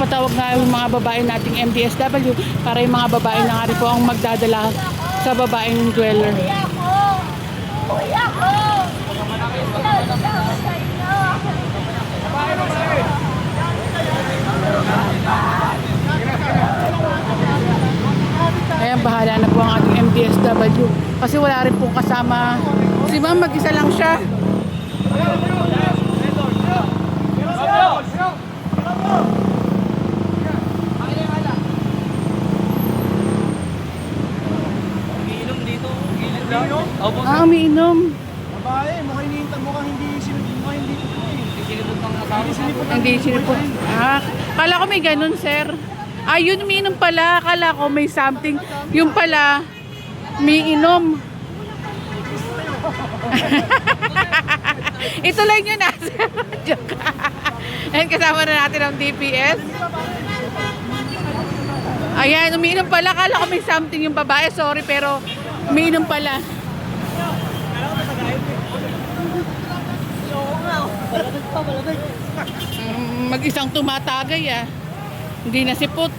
Tinatawag nga yung mga babae nating MDSW para yung mga babae na nga rin po ang magdadala sa babaeng dweller. Kuya ko! Kuya ko! Ayan, bahala na po ang ating MDSW. Kasi wala rin pong kasama. Si ma'am, mag-isa lang siya. Umiinom dito. Ah, umiinom. Babae, mukhang hindi Sinipot ng asawa. Hindi sinipot. Ah, kala ko may ganun, sir. Ah, yun umiinom pala. Kala ko may something. Yung pala, umiinom. Ituloy nyo na, sir. Joke. Ayan, kasama na natin ang DPS. Ayan, umiinom pala. Kala ko may something yung babae. Sorry, pero umiinom pala. Mag-isang tumatagay ah. Hindi nasipot.